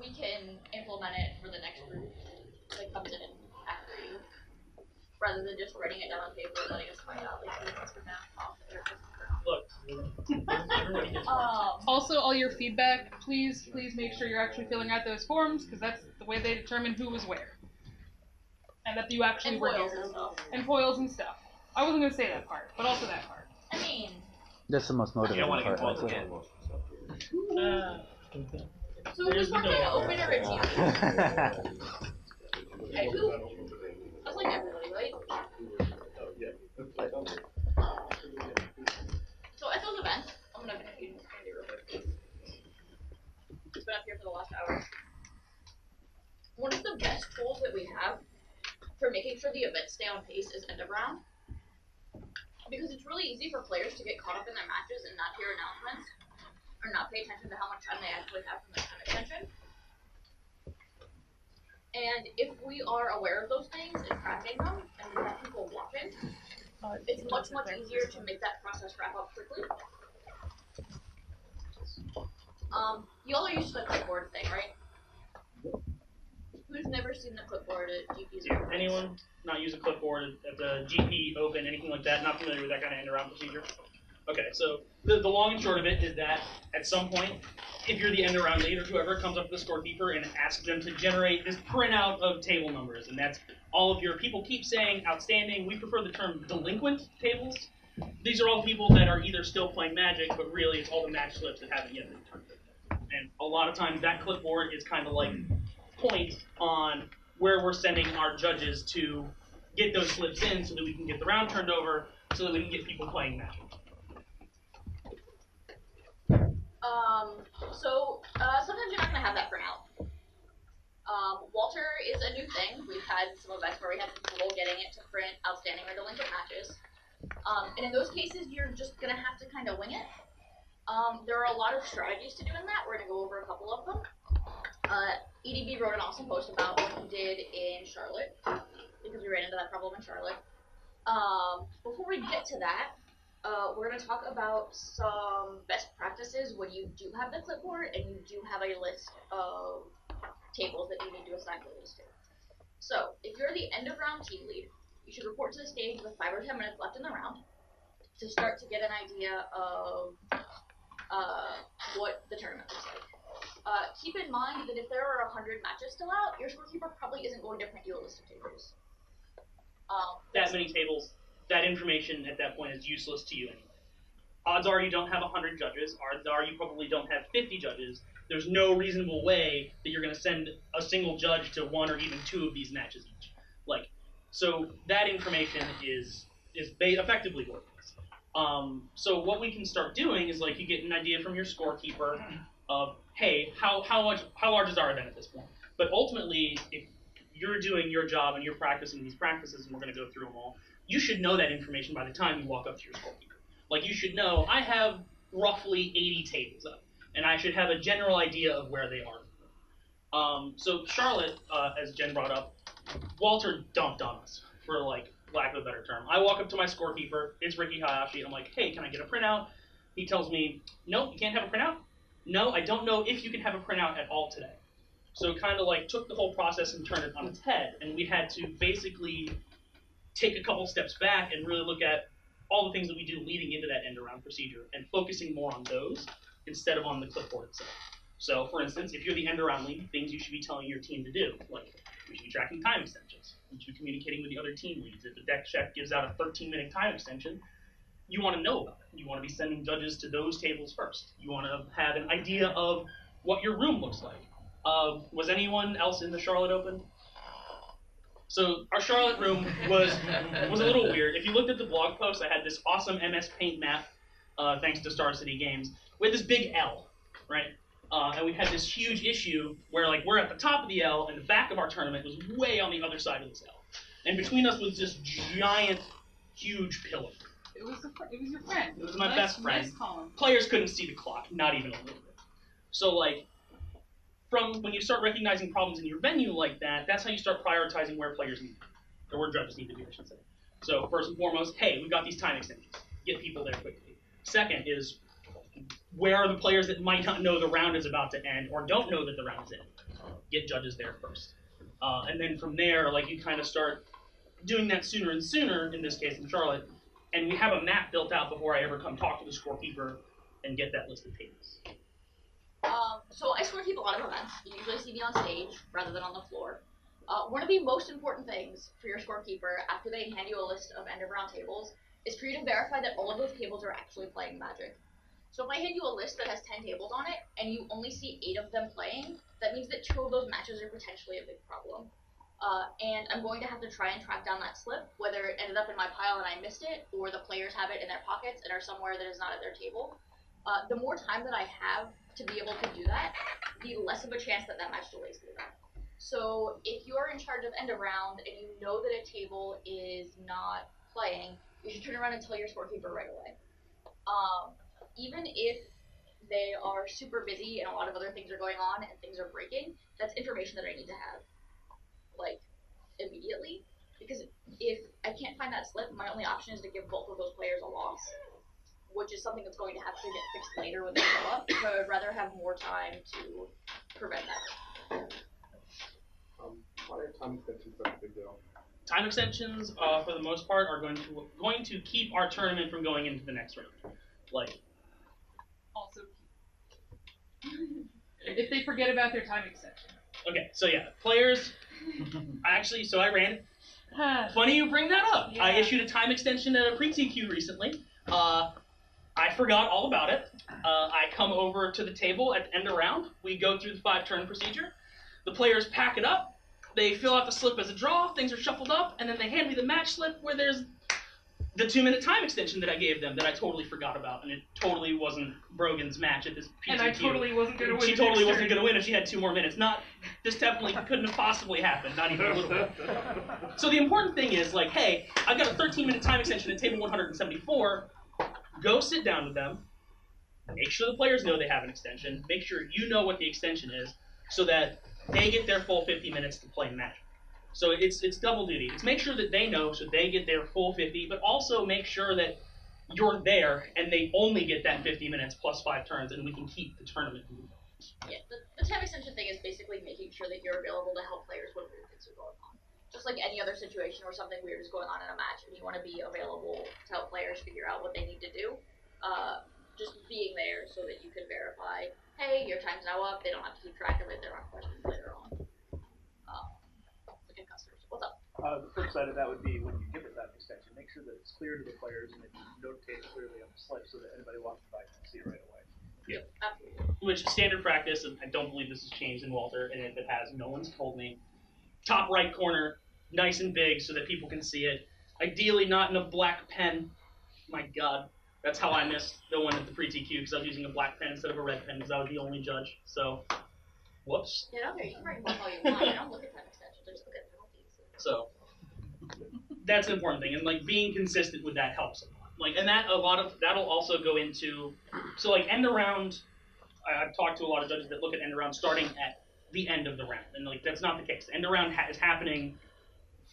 we can implement it for the next group that comes in after you, rather than just writing it down on paper and letting us find out like what's going off there. Look, everybody gets Also, all your feedback, please make sure you're actually filling out those forms, because that's the way they determine who was where. And that you actually were here. And foils and stuff. I wasn't going to say that part, but also that part. I mean... That's the most motivating part. So who's more trying to open a review? Hey, who? That's like everybody, right? So at those events, I'm gonna do real quick. It's been up here for the last hour. One of the best tools that we have for making sure the events stay on pace is end of round. Because it's really easy for players to get caught up in their matches and not hear announcements, or not pay attention to how much time they actually have from their time extension. And if we are aware of those things and tracking them, and we have people watching, it's much easier to make that process wrap up quickly. Y'all are used to the clipboard thing, right? Who's never seen the clipboard at GP's? Yeah, anyone not use a clipboard at the GP Open, anything like that, not familiar with that kind of end-around procedure? Okay, so the long and short of it is that at some point, if you're the end-around lead or whoever comes up to the scorekeeper and asks them to generate this printout of table numbers, and that's all of your people keep saying outstanding. We prefer the term delinquent tables. These are all people that are either still playing Magic, but really it's all the match slips that haven't yet been turned over. And a lot of times that clipboard is kind of like point on where we're sending our judges to get those slips in so that we can get the round turned over, so that we can get people playing Magic. Sometimes you're not going to have that printout. Walter is a new thing. We've had some events where we had trouble getting it to print outstanding or delinquent matches. And in those cases, you're just going to have to kind of wing it. There are a lot of strategies to doing that. We're going to go over a couple of them. EDB wrote an awesome post about what he did in Charlotte, because we ran into that problem in Charlotte. Before we get to that, we're going to talk about some best practices when you do have the clipboard and you do have a list of tables that you need to assign labels to. So, if you're the end of round team lead, you should report to the stage with 5 or 10 minutes left in the round to start to get an idea of what the tournament looks like. Keep in mind that if there are 100 matches still out, your scorekeeper probably isn't going to print you a list of tables. That many tables, that information at that point is useless to you anyway. Odds are you don't have 100 judges. Odds are you probably don't have 50 judges. There's no reasonable way that you're going to send a single judge to 1 or even 2 of these matches each. So that information is effectively worthless. So what we can start doing is you get an idea from your scorekeeper of, hey, how large is our event at this point? But ultimately, if you're doing your job and you're practicing these practices, and we're going to go through them all, you should know that information by the time you walk up to your scorekeeper. You should know, I have roughly 80 tables up, and I should have a general idea of where they are. So Charlotte, as Jen brought up, Walter dumped on us, for lack of a better term. I walk up to my scorekeeper, it's Ricky Hayashi, I'm like, hey, can I get a printout? He tells me, no, you can't have a printout. No, I don't know if you can have a printout at all today. So kind of took the whole process and turned it on its head, and we had to basically take a couple steps back and really look at all the things that we do leading into that end-around procedure and focusing more on those instead of on the clipboard itself. So, for instance, if you're the end-around lead, things you should be telling your team to do, we should be tracking time extensions. We should be communicating with the other team leads. If the deck chef gives out a 13-minute time extension, you want to know about it. You want to be sending judges to those tables first. You want to have an idea of what your room looks like. Was anyone else in the Charlotte Open? So our Charlotte room was a little weird. If you looked at the blog post, I had this awesome MS Paint map, thanks to Star City Games, with this big L, right? And we had this huge issue where we're at the top of the L, and the back of our tournament was way on the other side of this L. And between us was this giant, huge pillar. It was your friend. It was my best friend. Players couldn't see the clock, not even a little bit. So from when you start recognizing problems in your venue like that, that's how you start prioritizing where players need to be, or where judges need to be, I should say. So first and foremost, hey, we've got these time extensions. Get people there quickly. Second is, where are the players that might not know the round is about to end or don't know that the round is in? Get judges there first. And then from there, like, you kind of start doing that sooner and sooner, in this case in Charlotte, and we have a map built out before I ever come talk to the scorekeeper and get that list of tables. So I scorekeep a lot of events. You usually see me on stage rather than on the floor. One of the most important things for your scorekeeper after they hand you a list of end-of-round tables is for you to verify that all of those tables are actually playing Magic. So if I hand you a list that has 10 tables on it, and you only see 8 of them playing, that means that 2 of those matches are potentially a big problem. And I'm going to have to try and track down that slip, whether it ended up in my pile and I missed it, or the players have it in their pockets and are somewhere that is not at their table. The more time that I have to be able to do that, the less of a chance that that match delays through that. So if you're in charge of end of round and you know that a table is not playing, you should turn around and tell your scorekeeper right away. Even if they are super busy and a lot of other things are going on and things are breaking, that's information that I need to have, like, immediately. Because if I can't find that slip, my only option is to give both of those players a loss, which is something that's going to have to get fixed later when they show up. So I would rather have more time to prevent that. Why are time extensions such a big deal? Time extensions, for the most part, are going to keep our tournament from going into the next round. Like, Also, if they forget about their time extension. okay, so yeah, players. I ran. Funny you bring that up. Yeah. I issued a time extension at a pre-TQ recently. I forgot all about it. I come over to the table at the end of round. We go through the 5-turn procedure. The players pack it up. They fill out the slip as a draw. Things are shuffled up, and then they hand me the match slip where there's the 2-minute time extension that I gave them that I totally forgot about, and it totally wasn't Brogan's match at this PTQ. And I totally wasn't going to win. She totally wasn't going to win if she had 2 more minutes. This definitely couldn't have possibly happened, not even a little bit. So the important thing is, like, hey, I've got a 13-minute time extension at table 174. Go sit down with them. Make sure the players know they have an extension. Make sure you know what the extension is so that they get their full 50 minutes to play Magic. So it's double duty. It's make sure that they know so they get their full 50, but also make sure that you're there and they only get that 50 minutes plus 5 turns, and we can keep the tournament moving. Yeah, the time extension thing is basically making sure that you're available to help players when weird things are going on. Just like any other situation where something weird is going on in a match and you want to be available to help players figure out what they need to do. Just being there so that you can verify, hey, your time's now up, they don't have to keep track of it, there aren't questions later on. Again, customers, what's up? The flip side of that would be when you give it that extension, make sure that it's clear to the players and that you notate it clearly on the slip so that anybody walking by can see it right away. Yeah. Absolutely. Which standard practice, and I don't believe this has changed in Walter, and if it has, no one's told me. Top right corner, nice and big so that people can see it. Ideally not in a black pen. My God. That's how I missed the one at the pre-TQ, because I was using a black pen instead of a red pen, because I was the only judge. So, whoops. Yeah, okay, you can write more all you want. I don't look at time extensions, I just look at penalties. So, that's an important thing, and like being consistent with that helps a lot. Like, and that'll also go into, so like end around. I've talked to a lot of judges that look at end around starting at the end of the round, and like that's not the case. End around is happening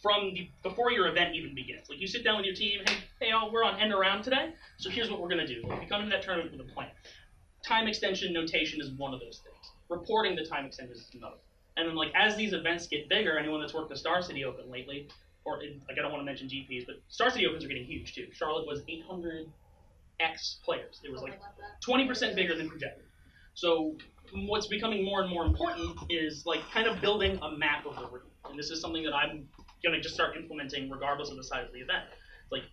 from before your event even begins. Like you sit down with your team, hey, all, we're on end around today, so here's what we're gonna do. Like, you come into that tournament with a plan. Time extension notation is one of those things. Reporting the time extension is another. And then like as these events get bigger, anyone that's worked the Star City Open lately, like I don't want to mention GPs, but Star City Opens are getting huge too. Charlotte was 800x players. It was like 20% bigger than projected. So what's becoming more and more important is like kind of building a map of the room. And this is something that I'm going to just start implementing regardless of the size of the event. Like,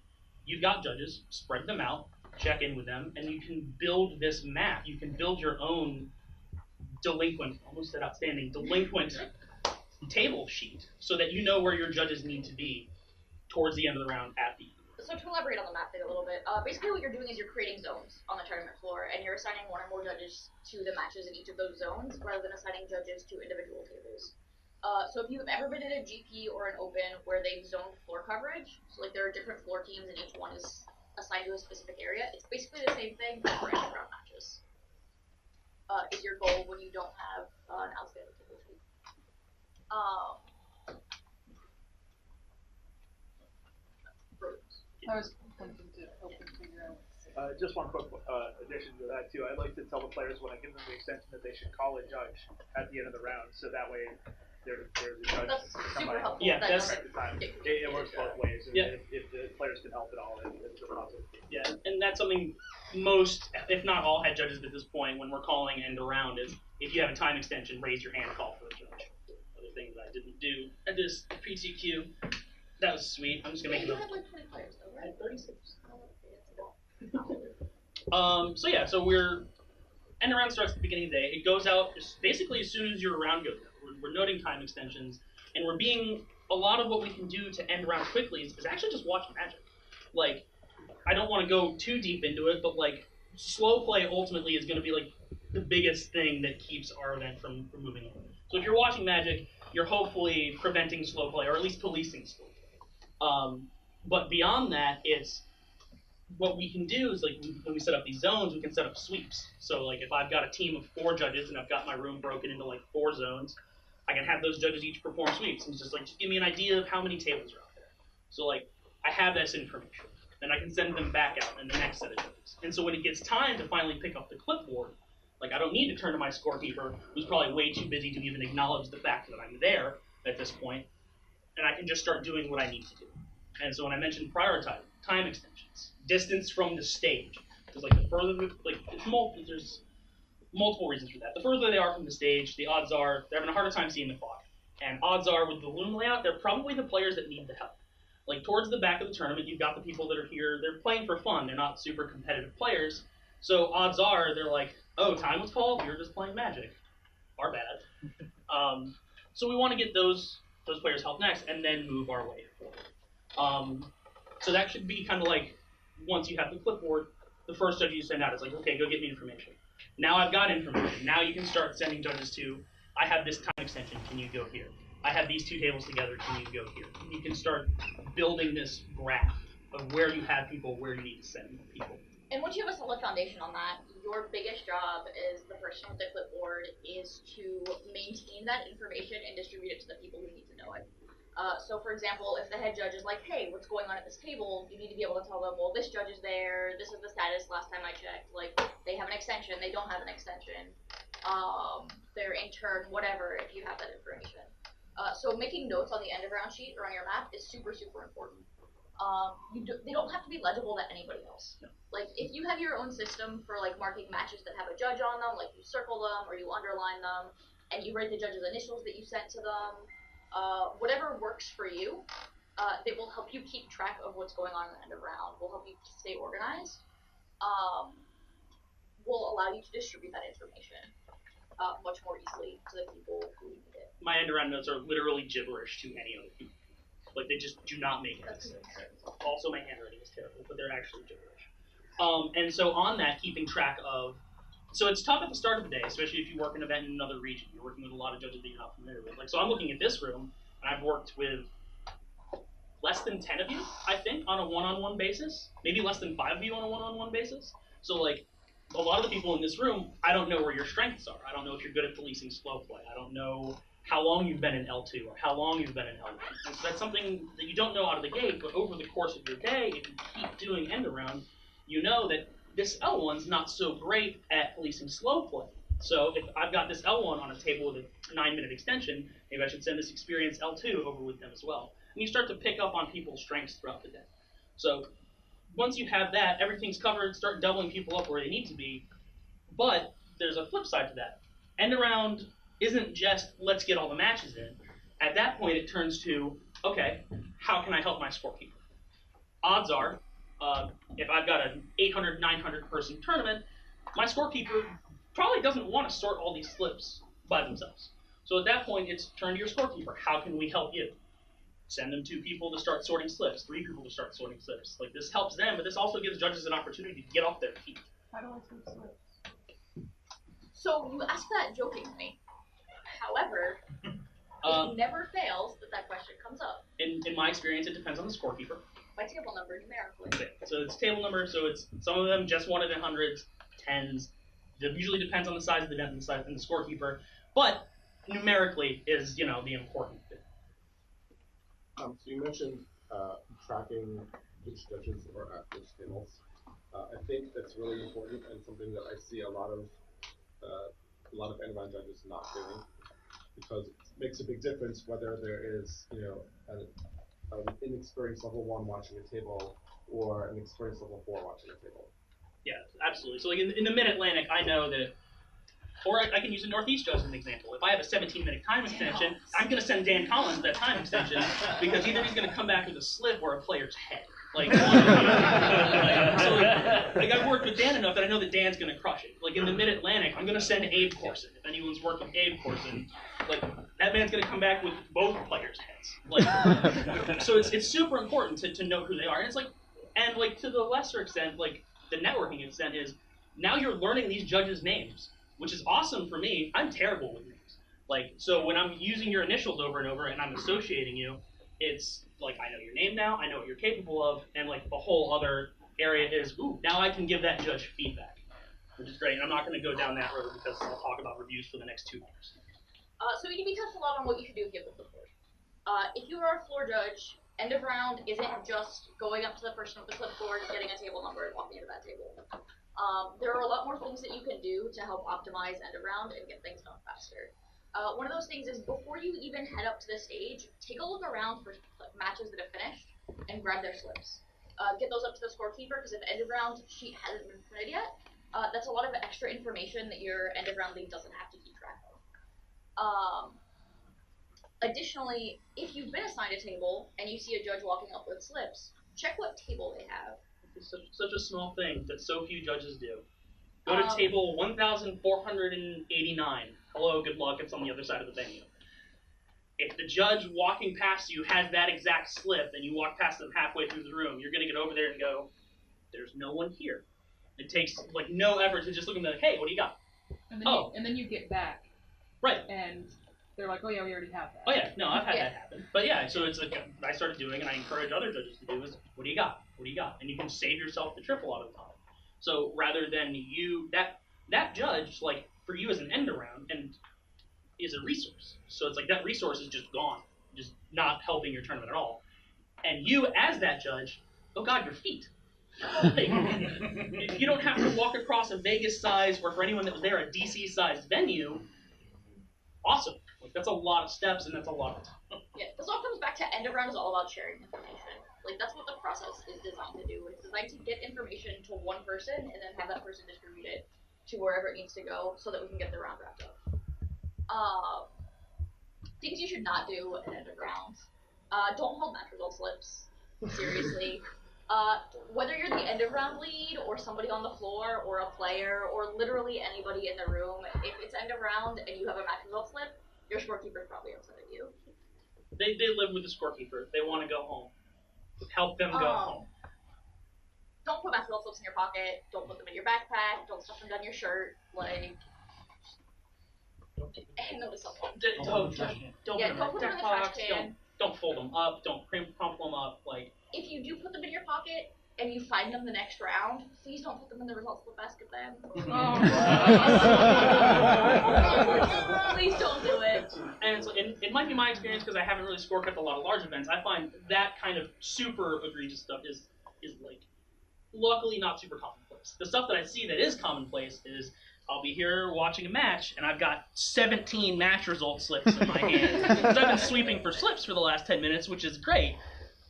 you've got judges, spread them out, check in with them, and you can build this map. You can build your own delinquent table sheet so that you know where your judges need to be towards the end of the round at the end. So to elaborate on the map thing a little bit, basically what you're doing is you're creating zones on the tournament floor, and you're assigning one or more judges to the matches in each of those zones, rather than assigning judges to individual tables. So if you've ever been in a GP or an Open where they've zoned floor coverage, so like there are different floor teams and each one is assigned to a specific area, it's basically the same thing but for end-of-round matches. Is your goal when you don't have an outstanding table sheet. I was attempting to help them figure out. Just one quick addition to that too. I'd like to tell the players when I give them the extension that they should call a judge at the end of the round, so that way there's a judge. That's super helpful. Yeah, That that's- does- Correct the time. It works both ways. And Yeah. if the players can help at all, it's a positive. Yeah, and that's something most, if not all, head judges at this point, when we're calling end around, is if you have a time extension, raise your hand, call for the judge. Other things I didn't do at this PCQ. That was sweet. I'm just gonna make You it. have like 20 players though, right? 36. Oh, So yeah, so we're end around starts at the beginning of the day. It goes out basically as soon as your round goes out. We're noting time extensions, and we're being a lot of what we can do to end around quickly is actually just watch Magic. Like, I don't want to go too deep into it, but like slow play ultimately is going to be like the biggest thing that keeps our event from moving on. So if you're watching Magic, you're hopefully preventing slow play or at least policing slow play. But beyond that, it's what we can do is like when we set up these zones, we can set up sweeps. So like if I've got a team of 4 judges and I've got my room broken into like 4 zones, I can have those judges each perform sweeps and just give me an idea of how many tables are out there. So like I have this information, and I can send them back out in the next set of judges. And so when it gets time to finally pick up the clipboard, like I don't need to turn to my scorekeeper, who's probably way too busy to even acknowledge the fact that I'm there at this point, and I can just start doing what I need to do. And so when I mentioned prioritize, time extensions, distance from the stage, because like the further, there's multiple reasons for that. The further they are from the stage, the odds are they're having a harder time seeing the clock. And odds are with the loom layout, they're probably the players that need the help. Like towards the back of the tournament, you've got the people that are here, they're playing for fun, they're not super competitive players. So odds are they're like, oh, time was called, you're just playing Magic. Our bad. So we want to get those players help next and then move our way forward. So that should be kind of like, once you have the clipboard, the first judge you send out is like, okay, go get me information. Now I've got information. Now you can start sending judges to, I have this time extension, can you go here? I have these 2 tables together, can you go here? And you can start building this graph of where you have people, where you need to send people. And once you have a solid foundation on that, your biggest job as the person with the clipboard is to maintain that information and distribute it to the people who need to know it. So for example, if the head judge is like, hey, what's going on at this table, you need to be able to tell them, well, this judge is there, this is the status last time I checked, like, they have an extension, they don't have an extension, they're in turn, whatever, if you have that information. So making notes on the end of round sheet or on your map is super, super important. They don't have to be legible to anybody else. No. Like, if you have your own system for, like, marking matches that have a judge on them, like, you circle them or you underline them, and you write the judge's initials that you sent to them, whatever works for you, they will help you keep track of what's going on at the end of round, will help you stay organized, will allow you to distribute that information much more easily to the people who need it. My end around notes are literally gibberish to any other people. Like, they just do not make any sense. Also, my handwriting is terrible, but they're actually gibberish. And so on that, keeping track of, so it's tough at the start of the day, especially if you work an event in another region. You're working with a lot of judges that you're not familiar with. Like, so I'm looking at this room, and I've worked with less than 10 of you, I think, on a one-on-one basis. Maybe less than 5 of you on a one-on-one basis. So, like, a lot of the people in this room, I don't know where your strengths are. I don't know if you're good at policing slow play. I don't know how long you've been in L2 or how long you've been in L1. And so that's something that you don't know out of the gate, but over the course of your day, if you keep doing end around, you know that this L1's not so great at policing slow play. So if I've got this L1 on a table with a 9-minute extension, maybe I should send this experienced L2 over with them as well. And you start to pick up on people's strengths throughout the day. So once you have that, everything's covered, start doubling people up where they need to be. But there's a flip side to that. End around isn't just, let's get all the matches in. At that point, it turns to, okay, how can I help my scorekeeper? Odds are, if I've got an 800, 900 person tournament, my scorekeeper probably doesn't want to sort all these slips by themselves. So at that point, it's turn to your scorekeeper. How can we help you? Send them 2 people to start sorting slips, 3 people to start sorting slips. Like, this helps them, but this also gives judges an opportunity to get off their feet. How do I sort slips? So you ask that jokingly. However, it never fails that question comes up. In my experience, it depends on the scorekeeper. By table number, numerically. Okay, so it's table number, so it's some of them just wanted in hundreds, tens. It usually depends on the size of the net and the scorekeeper, but numerically is, the important bit. So you mentioned tracking which judges are at which tables. I think that's really important and something that I see a lot of end-round judges not doing, because it makes a big difference whether there is, an inexperienced level 1 watching a table or an experienced level 4 watching a table. Yeah, absolutely. So like in the Mid-Atlantic, I know that, or I can use the Northeast judge as an example. If I have a 17-minute time extension, I'm going to send Dan Collins that time extension because either he's going to come back with a slip or a player's head. Like, so I've worked with Dan enough that I know that Dan's going to crush it. Like in the Mid-Atlantic, I'm going to send Abe Corson. If anyone's worked with Abe Corson, like that man's going to come back with both players' heads. Like, so it's super important to know who they are. And it's like, and like to the lesser extent, like the networking extent is now you're learning these judges' names, which is awesome for me. I'm terrible with names. Like, so when I'm using your initials over and over and I'm associating you, it's like I know your name now, I know what you're capable of, and like the whole other area is, ooh, now I can give that judge feedback, which is great. And I'm not going to go down that road because I'll talk about reviews for the next 2 hours. So we touched a lot on what you should do if you have the clipboard. If you are a floor judge, end of round isn't just going up to the person with the clipboard, getting a table number, and walking into that table. There are a lot more things that you can do to help optimize end of round and get things done faster. One of those things is before you even head up to the stage, take a look around for matches that have finished and grab their slips. Get those up to the scorekeeper because if end of round sheet hasn't been printed yet, that's a lot of extra information that your end of round league doesn't have to keep track of. Additionally, if you've been assigned a table and you see a judge walking up with slips, check what table they have. It's such a small thing that so few judges do. Go to table 1,489. Hello, good luck, it's on the other side of the venue. If the judge walking past you has that exact slip and you walk past them halfway through the room, you're going to get over there and go, there's no one here. It takes like no effort to just look at them and be like, hey, what do you got? And then you get back. Right. And they're like, oh yeah, we already have that. Oh yeah, no, I've had that happen. But yeah, so it's like I started doing and I encourage other judges to do is, what do you got? What do you got? And you can save yourself the trip a lot of the time. So rather than you, that judge, like for you as an end around, and is a resource. So it's like that resource is just gone, just not helping your tournament at all. And you as that judge, oh God, your feet. Like, you don't have to walk across a Vegas-sized, or for anyone that was there, a DC-sized venue. Awesome. Like, that's a lot of steps, and that's a lot of time. Yeah, this all comes back to end of round is all about sharing information. Like, that's what the process is designed to do. It's designed to get information to one person and then have that person distribute it to wherever it needs to go so that we can get the round wrapped up. Things you should not do at end of round. Don't hold match result slips. Seriously. Whether you're the end of round lead or somebody on the floor or a player or literally anybody in the room, if it's end of round and you have a match result slip, your scorekeeper's probably upset at you. They live with the scorekeeper. They want to go home. Help them go home. Don't put match result slips in your pocket. Don't put them in your backpack. Don't stuff them down your shirt. Like, hand them to someone. Don't put them in the trash can. Don't fold them up. Don't crumple them up. Like, if you do put them in your pocket and you find them the next round, please don't put them in the result slip basket then. Please don't do it. And it might be my experience because I haven't really score kept a lot of large events. I find that kind of super egregious stuff is like, luckily not super commonplace. The stuff that I see that is commonplace is I'll be here watching a match, and I've got 17 match result slips in my hand. Because I've been sweeping for slips for the last 10 minutes, which is great.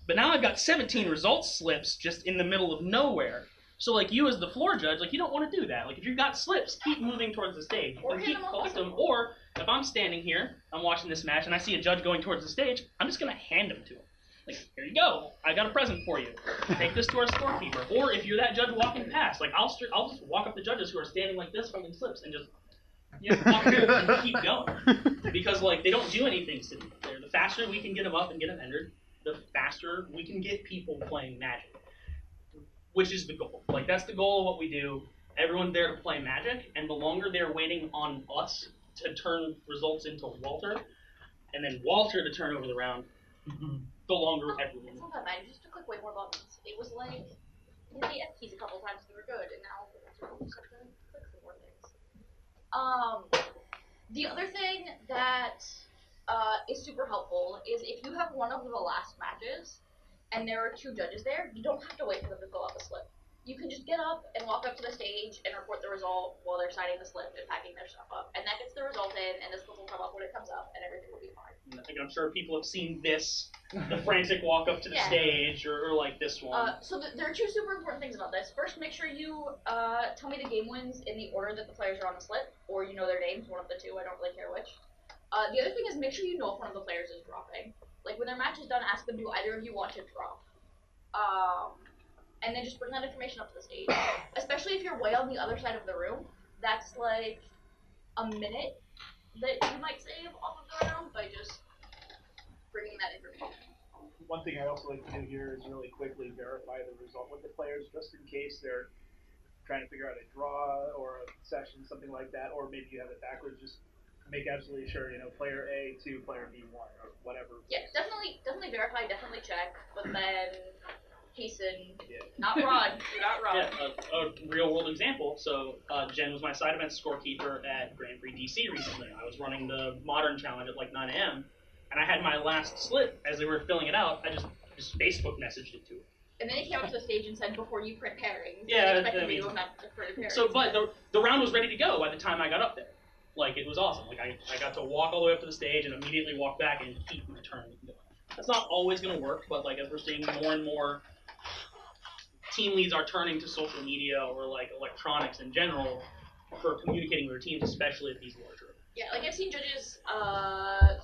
But now I've got 17 results slips just in the middle of nowhere. So, like, you as the floor judge, like, you don't want to do that. Like, if you've got slips, keep moving towards the stage. Or keep collecting them. Or, if I'm standing here, I'm watching this match, and I see a judge going towards the stage, I'm just going to hand them to him. Like, here you go. I got a present for you. Take this to our scorekeeper. Or if you're that judge walking past, like, I'll just walk up to judges who are standing like this holding slips and just walk through and keep going. Because, like, they don't do anything to me. The faster we can get them up and get them entered, the faster we can get people playing Magic. Which is the goal. Like, that's the goal of what we do. Everyone's there to play Magic, and the longer they're waiting on us to turn results into Walter, and then Walter to turn over the round, the longer everyone. It's not that bad. You just have to click way more buttons. It was like, you hit the F keys a couple times and you were good, and now you just have to click some more things. The other thing that is super helpful is if you have one of the last matches and there are two judges there, you don't have to wait for them to fill out the slip. you can just get up and walk up to the stage and report the result while they're signing the slip and packing their stuff up. And that gets the result in, and the slip will come up when it comes up, and everything will be fine. I'm sure people have seen this, the frantic walk up to the stage, or like this one. So there are two super important things about this. First, make sure you tell me the game wins in the order that the players are on the slip, or you know their names, one of the two, I don't really care which. The other thing is make sure you know if one of the players is dropping. Like, when their match is done, ask them, do either of you want to drop? And then just bring that information up to the stage. Especially if you're way on the other side of the room, that's like a minute that you might save off of the round by just bringing that information. One thing I also like to do here is really quickly verify the result with the players, just in case they're trying to figure out a draw or a session, something like that, or maybe you have it backwards. Just make absolutely sure, player A to player B1 or whatever. Yeah, definitely verify, definitely check, but then hasten, not run, do not run. Yeah, a real world example. So Jenn was my side event scorekeeper at Grand Prix DC recently. I was running the Modern Challenge at like 9 a.m. and I had my last slip. As they were filling it out, I just Facebook messaged it to her. And then he came up to the stage and said, before you print pairings, yeah, I mean, to have printed pairings. So, but the round was ready to go by the time I got up there. Like, it was awesome. Like, I got to walk all the way up to the stage and immediately walk back and keep my turn going. That's not always going to work, but like as we're seeing more and more team leads are turning to social media or like electronics in general for communicating with their teams, especially at these larger events. Yeah, like I've seen judges,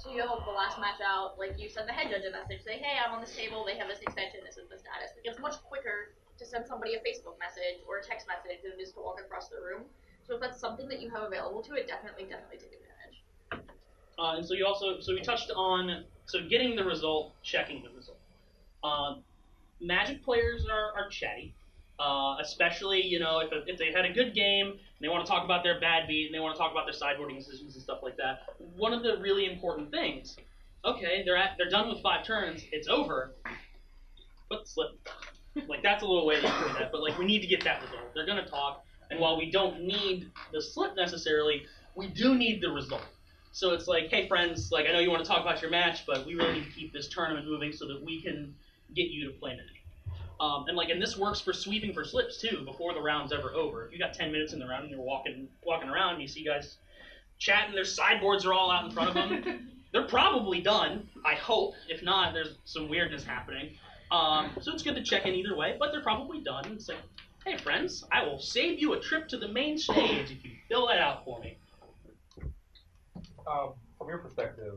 so you have the last match out, like you send the head judge a message, say, hey, I'm on this table, they have this extension, this is the status. Like, it's much quicker to send somebody a Facebook message or a text message than it is to walk across the room. So if that's something that you have available to it, definitely take advantage. And so we touched on, getting the result, checking the result. Magic players are chatty, especially, if they had a good game, and they want to talk about their bad beat, and they want to talk about their sideboarding decisions and stuff like that. One of the really important things, okay, they're done with 5 turns, it's over, but slip. Like, that's a little way to put that, but like, we need to get that result. They're going to talk, and while we don't need the slip necessarily, we do need the result. So it's like, hey friends, like I know you want to talk about your match, but we really need to keep this tournament moving so that we can get you to play Magic. And this works for sweeping for slips too, before the round's ever over. If you got 10 minutes in the round and you're walking around and you see guys chatting, their sideboards are all out in front of them, they're probably done, I hope. If not, there's some weirdness happening. So it's good to check in either way, but they're probably done. It's like, hey friends, I will save you a trip to the main stage if you fill that out for me. From your perspective,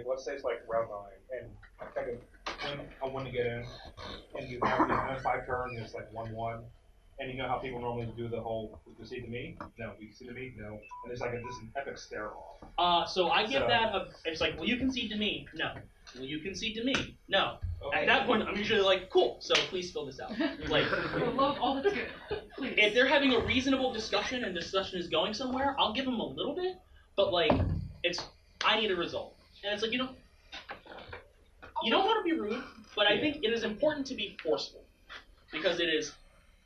let's say it's like round 9, and I want to get in, and you have 5 turns, it's like 1-1, and you know how people normally do the whole, you see to me? No. You see to me? No. And it's like this epic stare-off. So I give that it's like, will you concede to me? No. Will you concede to me? No. Okay. At that point, I'm usually like, cool, so please fill this out. Like, love all that's good. Please. If they're having a reasonable discussion and discussion is going somewhere, I'll give them a little bit, but like, I need a result. And it's like, you don't want to be rude, but I think it is important to be forceful. Because it is,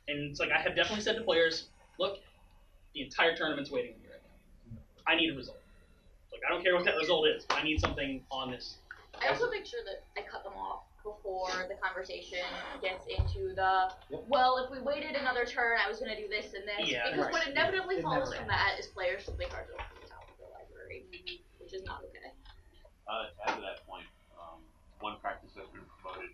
and it's like, I have definitely said to players, look, the entire tournament's waiting on you right now. I need a result. Like, I don't care what that result is, but I need something on this. I also make sure that I cut them off before the conversation gets into the, well, if we waited another turn, I was going to do this and this. Yeah, because what inevitably follows from that is players simply charge off the top of the library, which is not okay. To add to that point, one practice that's been promoted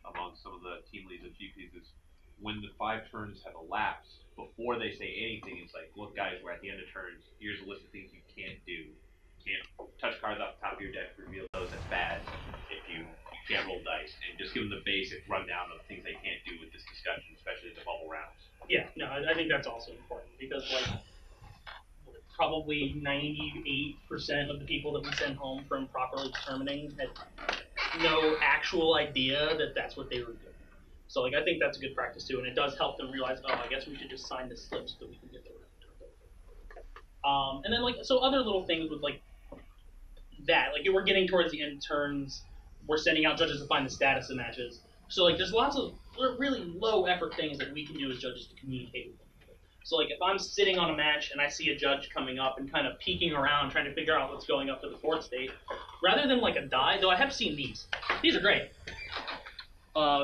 among some of the team leads of GPs is when the 5 turns have elapsed, before they say anything, it's like, look guys, we're at the end of turns, here's a list of things you can't do. You can't touch cards off the top of your deck, reveal those, that's bad. If you can't roll dice, and just give them the basic rundown of the things they can't do with this discussion, especially the bubble rounds. Yeah, no, I think that's also important, because like, probably 98% of the people that we send home from properly determining had no actual idea that that's what they were doing. So like, I think that's a good practice too, and it does help them realize, oh, I guess we should just sign this slip so that we can get the round. And then like, so other little things with like that, like we're getting towards the end turns, we're sending out judges to find the status of matches. So like, there's lots of really low effort things that we can do as judges to communicate with them. So like, if I'm sitting on a match and I see a judge coming up and kind of peeking around trying to figure out what's going up to the board state, rather than like a die, though I have seen these. These are great.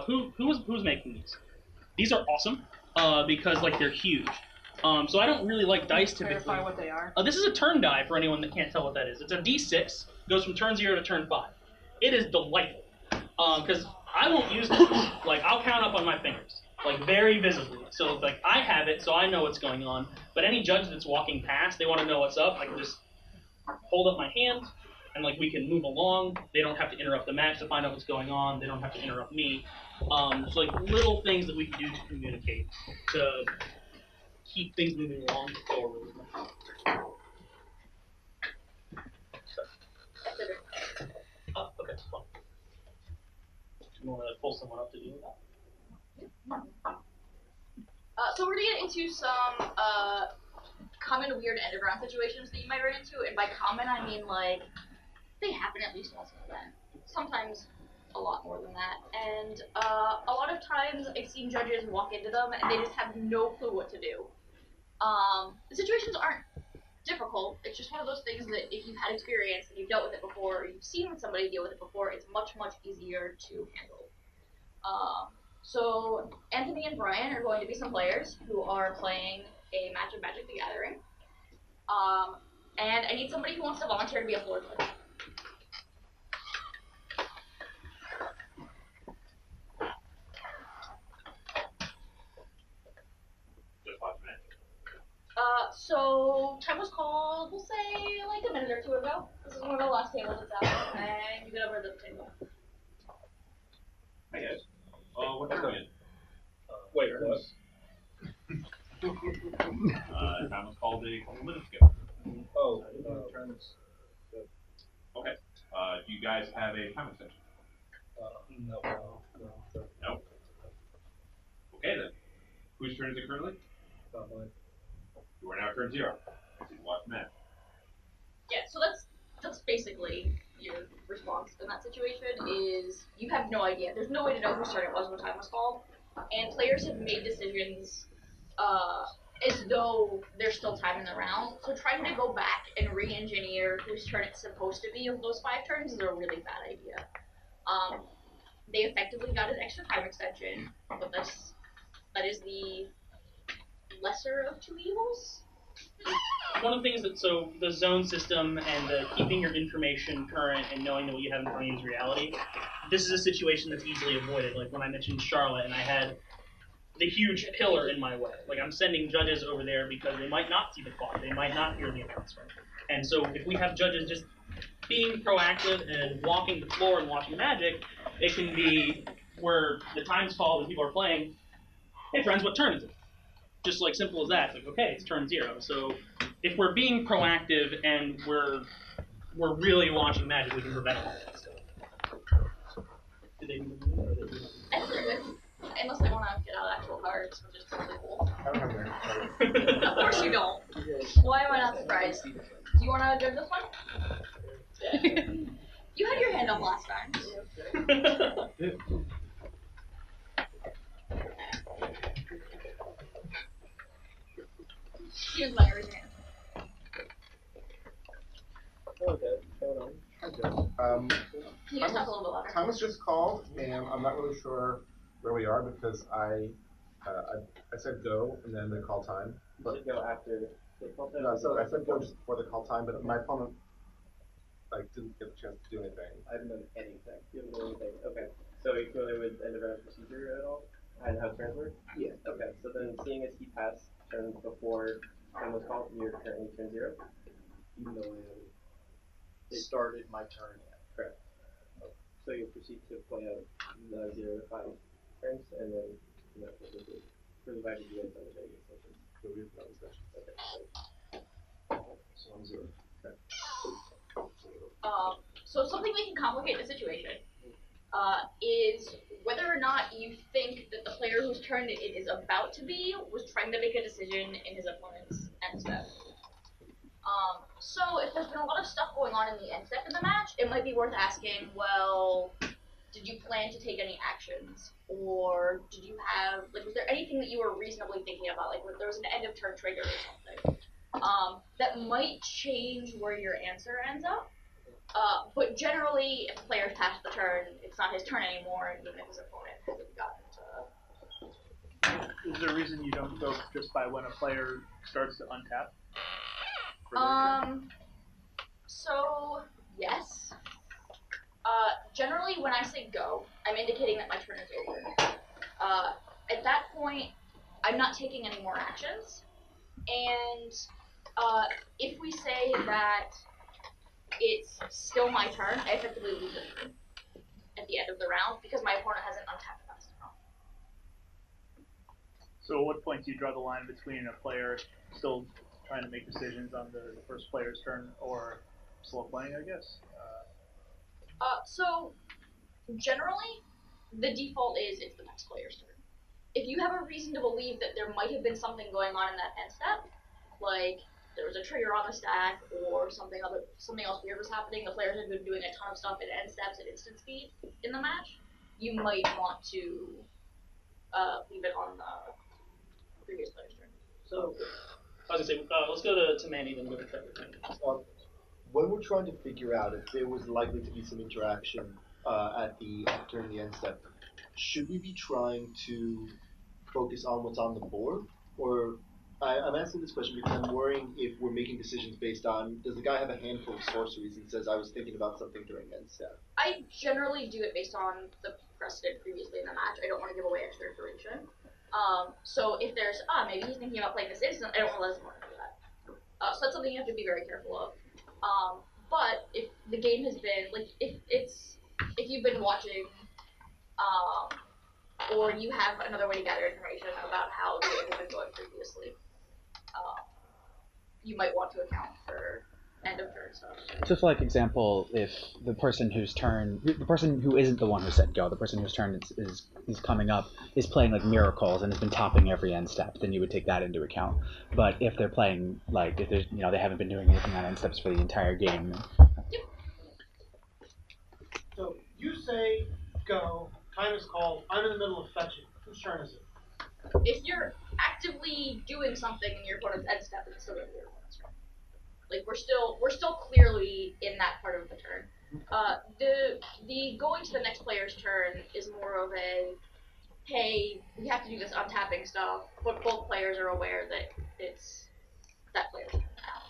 Who's making these? These are awesome. because like they're huge. So I don't really like dice typically. Clarify what they are. This is a turn die for anyone that can't tell what that is. It's a D6, goes from turn 0 to turn 5. It is delightful, because I won't use it. Like, I'll count up on my fingers, like, very visibly. So, like, I have it, so I know what's going on. But any judge that's walking past, they want to know what's up. I can just hold up my hand, and, like, we can move along. They don't have to interrupt the match to find out what's going on. They don't have to interrupt me. So, like, little things that we can do to communicate, to keep things moving along forward. Oh, okay, fine. You want to pull someone up to do that? So we're gonna get into some common weird underground situations that you might run into, and by common I mean like they happen at least once in a event. Sometimes a lot more than that, and a lot of times I've seen judges walk into them and they just have no clue what to do. The situations aren't difficult. It's just one of those things that if you've had experience and you've dealt with it before, or you've seen somebody deal with it before, it's much, much easier to handle. So Anthony and Brian are going to be some players who are playing a match of Magic the Gathering. And I need somebody who wants to volunteer to be a floor judge. So time was called, we'll say, like a minute or two ago. This is one of the last tables that's out, and you get over to the table. Hi guys. What are you in? Wait, what? Time was called a couple minutes ago. Oh, Okay. Do you guys have a time extension? no. Nope. Okay then. Whose turn is it currently? You are now turn 0. So you watch Matt. Yeah, so that's basically your response in that situation is you have no idea. There's no way to know whose turn it was when time was called. And players have made decisions as though there's still time in the round. So trying to go back and re-engineer whose turn it's supposed to be of those 5 turns is a really bad idea. They effectively got an extra time extension, but that is the lesser of 2 evils. One of the things that, so the zone system and the keeping your information current and knowing that what you have in front of you is reality, this is a situation that's easily avoided. Like when I mentioned Charlotte and I had the huge pillar in my way. Like I'm sending judges over there because they might not see the clock, they might not hear the announcement. And so if we have judges just being proactive and walking the floor and watching Magic, it can be where the time's called and people are playing, hey friends, what turn is it? Just like simple as that. It's like, okay, it's turn 0. So if we're being proactive and we're really watching Magic, we can prevent all that stuff. Did they move or they do I think they're good. Unless they want to get out actual cards, which is totally cool. I don't have that. Of course you don't. Why am I not surprised? Do you want to judge this one? You had your hand up last time. Here's my raise your hand. Um, Can you just talk a little bit louder? time was just called, and I'm not really sure where we are because I said go, and then they call time. But go after they call time. no, so I said go just before the call time, but my opponent didn't get a chance to do anything. I haven't done anything. You haven't done anything. Okay. So are you familiar with end of round procedure at all? And how turns work? Yeah. Okay. So then, seeing as he passed turn before time was called, you're currently turn 0. Even though I started my turn. Correct. So you proceed to play out the 0 to 5 turns, and then provided you guys on the day session. So we have no discussion. Okay. So I'm 0. Okay. So something that can complicate the situation is whether or not you think that the player whose turn it is about to be was trying to make a decision in his opponent's end step. So if there's been a lot of stuff going on in the end step of the match, it might be worth asking, well, did you plan to take any actions? Or did you have, like, was there anything that you were reasonably thinking about? Like, there was an end of turn trigger or something. That might change where your answer ends up. But generally, if the player's passed the turn, it's not his turn anymore, even if his opponent hasn't gotten Is there a reason you don't go just by when a player starts to untap? So, yes. Generally, when I say go, I'm indicating that my turn is over. At that point, I'm not taking any more actions. And if we say that it's still my turn, I effectively lose the turn at the end of the round because my opponent hasn't untapped fast enough. So at what point do you draw the line between a player still trying to make decisions on the first player's turn or slow playing, I guess? So generally, the default is it's the next player's turn. If you have a reason to believe that there might have been something going on in that end step, like there was a trigger on the stack or something else weird was happening, the players have been doing a ton of stuff at end steps at instant speed in the match, you might want to leave it on the previous player's turn. So, I was gonna say, let's go to Manny, then we'll go to Trevor. When we're trying to figure out if there was likely to be some interaction during the end step, should we be trying to focus on what's on the board? Or I'm asking this question because I'm worrying if we're making decisions based on, does the guy have a handful of sorceries and says, I was thinking about something during end step? I generally do it based on the precedent previously in the match. I don't want to give away extra information. So if there's, maybe he's thinking about playing this instant, I don't want to let him do that. So that's something you have to be very careful of. But if the game has been, like, if you've been watching, or you have another way to gather information about how the game has been going previously, you might want to account for end of turn stuff. So for like example, if the person who isn't the one who said go, the person whose turn is coming up is playing like miracles and has been topping every end step, then you would take that into account. But if they're playing like if there's they haven't been doing anything on end steps for the entire game. Yep. So you say go, time is called, I'm in the middle of fetching. Whose turn is it? If you're actively doing something in your opponent's end step, it's still going to be your opponent's turn. Like we're still clearly in that part of the turn. The going to the next player's turn is more of a, hey, we have to do this untapping stuff, but both players are aware that it's that player's turn now.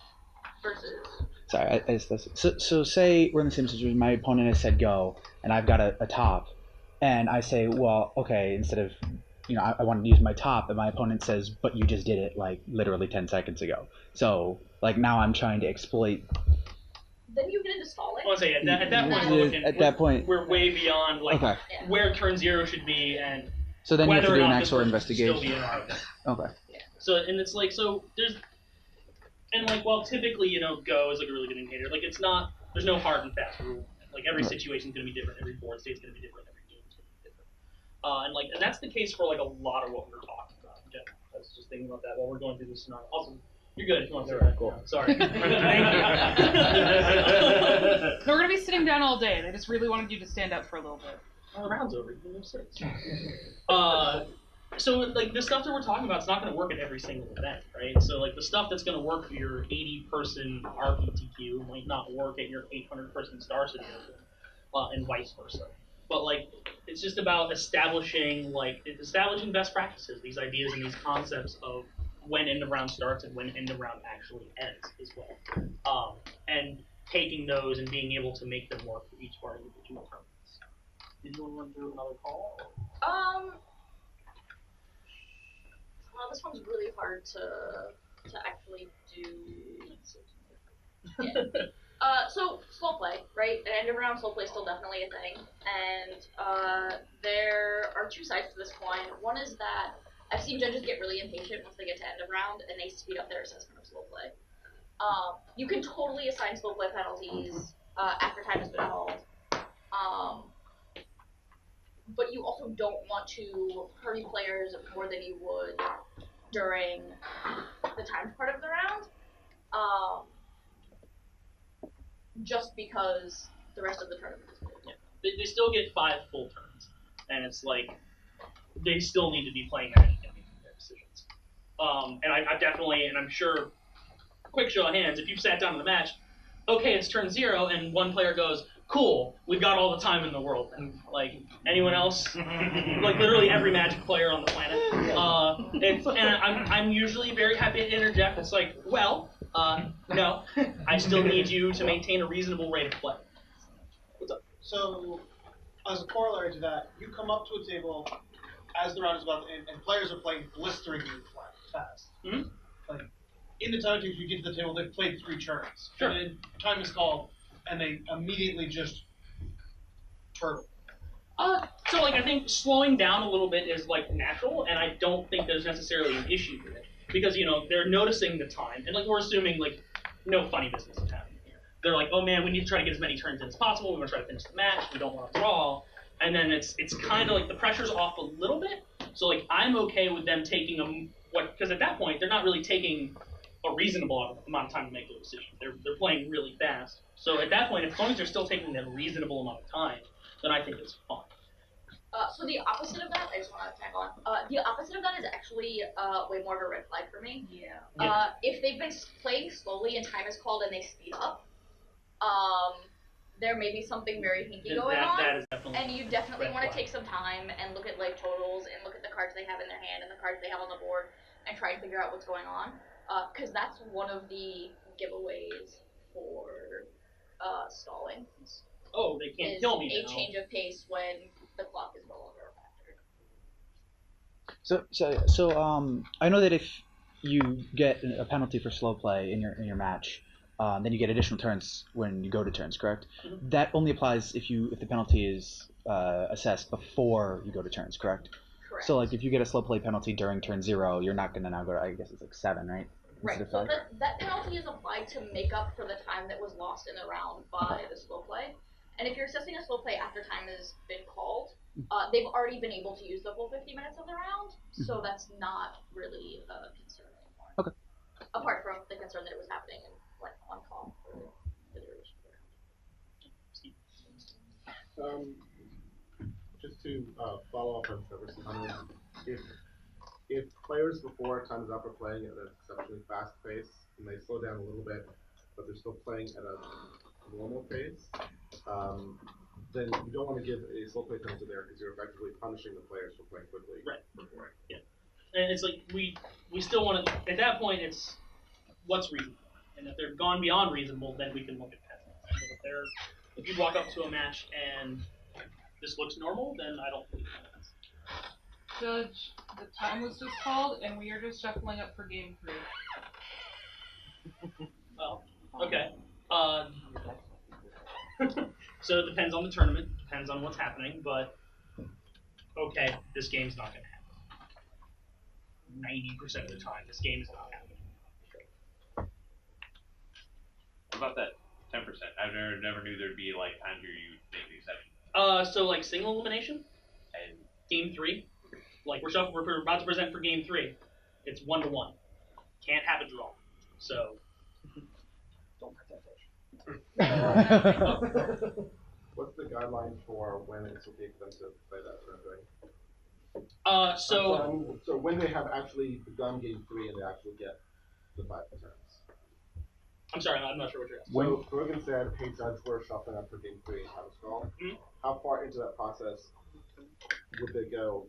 Versus. Sorry, so say we're in the same situation. My opponent has said go, and I've got a top, and I say, well, okay, instead of I wanted to use my top, and my opponent says, but you just did it like literally 10 seconds ago. So like now I'm trying to exploit. Then you get into stalling. I want to say at that point we're way beyond where turn 0 should be, and so then you have to do an actual investigation. investigation. Still be in our Okay. Yeah. So and it's like while typically go is like a really good indicator. Like there's no hard and fast rule. Like every situation's gonna be different. Every board state's gonna be different. Every game's gonna be different. And that's the case for like a lot of what we're talking about in general. I was just thinking about that while we're going through this scenario. Also, you're good if you want to say that. Cool. Sorry. We're gonna be sitting down all day. They just really wanted you to stand up for a little bit. The round's over. You can sit. So like the stuff that we're talking about is not going to work at every single event, right? So like the stuff that's going to work for your 80-person RPTQ might not work at your 800-person Star City, and vice versa. But like it's just about establishing best practices, these ideas and these concepts of when end of round starts and when end of round actually ends as well, and taking those and being able to make them work for each of our individual tournaments. Did you want to run through another call? Well, this one's really hard to actually do. Yeah. So slow play, right? At end of round, slow play is still definitely a thing, and there are two sides to this coin. One is that I've seen judges get really impatient once they get to end of round, and they speed up their assessment of slow play. You can totally assign slow play penalties after time has been held. But you also don't want to hurry players more than you would during the timed part of the round, just because the rest of the tournament is good. Yeah. They still get 5 full turns, and it's like they still need to be playing Magic and making their decisions. And I definitely, and I'm sure, quick show of hands, if you've sat down in the match, okay, it's turn 0, and one player goes, cool, we've got all the time in the world. And, like, anyone else, like, literally every Magic player on the planet. I'm usually very happy to interject. It's like, well, no, I still need you to maintain a reasonable rate of play. What's up? So, as a corollary to that, you come up to a table as the round is about to end, and players are playing blisteringly fast. Mm-hmm. Like, in the time you get to the table, they've played 3 turns. Sure. And then time is called, and they immediately just turtle. So, like, I think slowing down a little bit is, like, natural, and I don't think there's necessarily an issue with it. Because, you know, they're noticing the time, and, like, we're assuming, like, no funny business is happening here. They're like, oh, man, we need to try to get as many turns in as possible. We want to try to finish the match. We don't want to draw. And then it's kind of, like, the pressure's off a little bit. So, like, I'm okay with them taking because at that point, they're not really taking a reasonable amount of time to make a decision. They're playing really fast. So at that point, as long as they're still taking that reasonable amount of time, then I think it's fun. So the opposite of that, I just want to tag on. The opposite of that is actually way more of a red flag for me. Yeah. If they've been playing slowly and time is called and they speed up, there may be something very hinky going on. That is definitely. And you definitely red want to flag. take some time and look at like totals and look at the cards they have in their hand and the cards they have on the board and try and figure out what's going on. Because that's one of the giveaways for stalling. Oh, they can't kill me a now. change of pace when the clock is no longer a factor. So I know that if you get a penalty for slow play in your match, then you get additional turns when you go to turns, correct? Mm-hmm. That only applies if the penalty is assessed before you go to turns, correct? Correct. So like if you get a slow play penalty during turn 0, you're not gonna now go to, I guess it's like 7, right? Right, so that penalty is applied to make up for the time that was lost in the round by the slow play. And if you're assessing a slow play after time has been called, they've already been able to use the full 50 minutes of the round, so that's not really a concern anymore. Okay. Apart from the concern that it was happening in, like, on call for the duration of the round. Just to follow up on Trevor's comments, if players before time is up are playing at an exceptionally fast pace and they slow down a little bit, but they're still playing at a normal pace, then you don't want to give a slow play penalty there because you're effectively punishing the players for playing quickly. Right. Yeah. And it's like we still want to. At that point, it's what's reasonable. And if they're gone beyond reasonable, then we can look at penalties. If you walk up to a match and this looks normal, then I don't think it's Judge, the time was just called, and we are just shuffling up for game 3. well, okay. So it depends on the tournament, depends on what's happening, but okay, this game's not going to happen. 90% of the time, this game is not happening. What about that 10%? I never knew there'd be like times where you make the exception. So like single elimination and game 3, like we're about to present for game 3. It's 1-to-1. Can't have a draw. So don't pretend. What's the guideline for when it's okay for them to play that sort of thing? So when they have actually begun game 3 and they actually get the 5 turns. I'm sorry, I'm not sure what you're asking. So Grogan said, hey Judge, we're shuffling up for game 3 and have a stall. Mm-hmm. How far into that process would they go?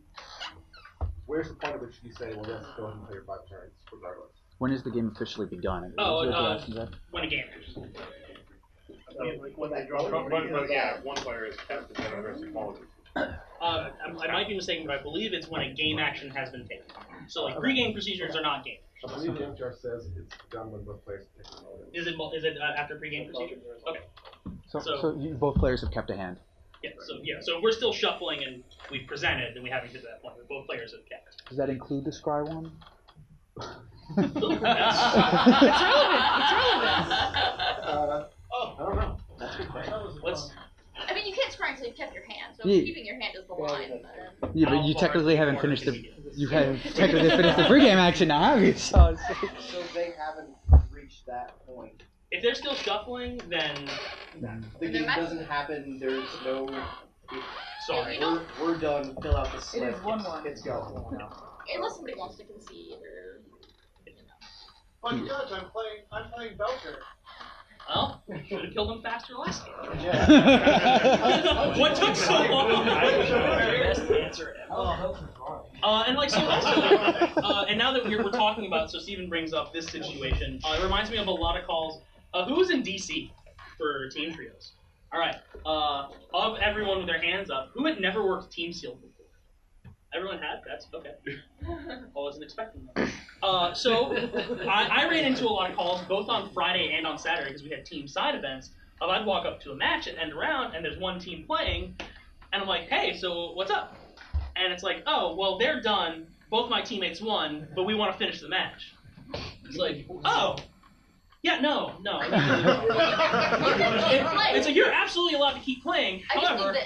Where's the point of it should you say, well, yes, go ahead and play your 5 turns regardless? When has the game officially begun? When a game finishes. I mean, like when they draw. But yeah, one player is kept in the quality. I might be mistaken, but I believe it's when a game action has been taken. So like pre-game procedures are not game. I believe the MTR says it's done when both players take the moment. Is it after pre-game procedure? Okay. So both players have kept a hand. Yeah. So we're still shuffling and we've presented and we haven't get to that point. But both players have kept. Does that include the scry one? It's relevant. I don't know. That's a good question. I mean, you can't scry until you've kept your hand, so Yeah. keeping your hand is the line. Yeah, but you technically haven't finished the pregame action now, have you? So they haven't reached that point. If they're still shuffling, then The game doesn't happen. There's no. sorry. We're done. Fill out the slip. It is 1-1. It's go. Unless somebody wants to concede or. But Judge, I'm playing Belcher. Well, should have killed him faster last game. Yeah. What took so long? Best answer ever. And like so also, and now that we're talking about, so Steven brings up this situation. It reminds me of a lot of calls. Who was in DC for team trios? All right. Of everyone with their hands up, who had never worked Team Seal before? Everyone had? That's okay. I wasn't expecting that. So I ran into a lot of calls both on Friday and on Saturday because we had team side events. I'd walk up to a match and end around, and there's one team playing, and I'm like, hey, so what's up? And it's like, oh, well, they're done. Both my teammates won, but we want to finish the match. It's like, oh. Yeah, no. It's like, you're absolutely allowed to keep playing. However,